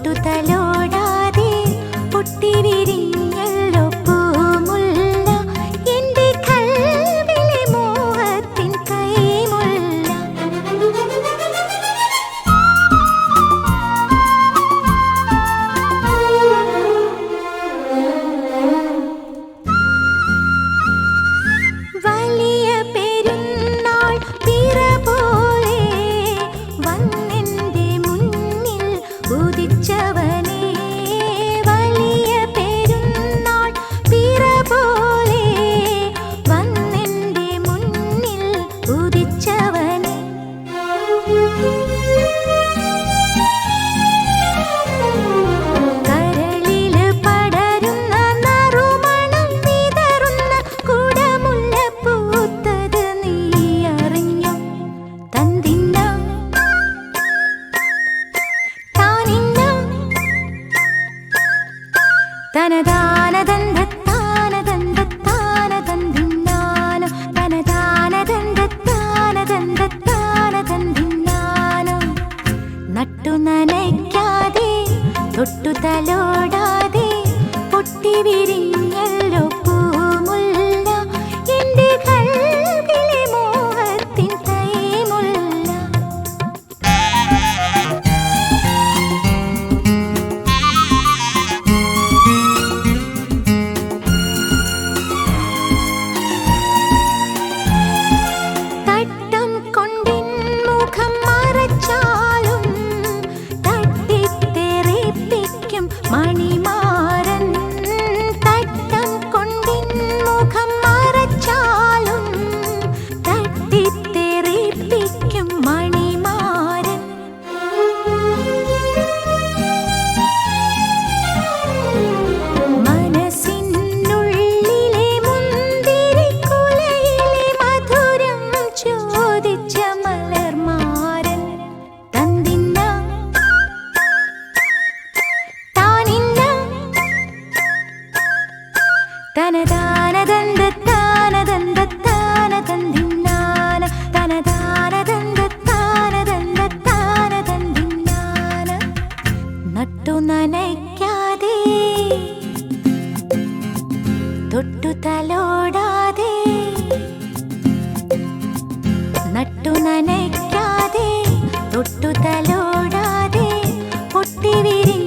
തൊട്ടു തലോടാതെ പൊട്ടി വിരിഞ്ഞല്ലോ പൂമുല്ല എന്റെ കൽവിലെ മോഹത്തിൻ കൈമുല്ല. വലിയ പെരുന്നാൾ പിറ പോലെ വന്നെന്റെ മുന്നിൽ ഉദിച്ചവനേ, വലിയ പെരുന്നാൾ പിറ പോലെ വന്നെന്റെ മുന്നിൽ ഉദിച്ചവനേ. കരളില് പടരുന്ന നറുമണം വിതറുന്ന കുടമുല്ല പൂത്തത് നീ അറിഞ്ഞു. തന്തിന്ന താനിന്ന തനതാനദന്തത്താനദന്തത്താനദന്തിന്നാനോ തനതാനദന്തത്താനദന്തത്താനദന്തിന്നാനോ. നട്ടു നനയ്ക്കാതെ തൊട്ടു തലോടാതെ പൊട്ടി വിരിഞ്ഞല്ലോ പൂമുല്ല എന്റെ കൽവിലെ മോഹത്തിൻ കൈമുല്ല. തട്ടം കൊണ്ടിൻ മുഖം മറച്ചാലും തട്ടിത്തെറിപ്പിക്കും മണിമാരൻ. തട്ടം കൊണ്ടിൻ മുഖം മറച്ചാലും തട്ടിത്തെറിപ്പിക്കും മണിമാരൻ. മനസ്സിനുള്ളിലെ മുന്തിരിക്കുലയിലെ മധുരം ചോദിച്ച മലർമാരൻ. തന്തിന്ന താനിന്ന തനതാനദന്തത്താനദന്തത്താനദന്തിന്നാന തനതാനദന്തത്താനദന്തത്താനദന്തിന്നാന. നട്ടു നനയ്ക്കാതെ തൊട്ടു തലോടാതെ നട്ടു നനയ്ക്കാതെ തൊട്ടു തലോടാതെ പൊട്ടി വിരി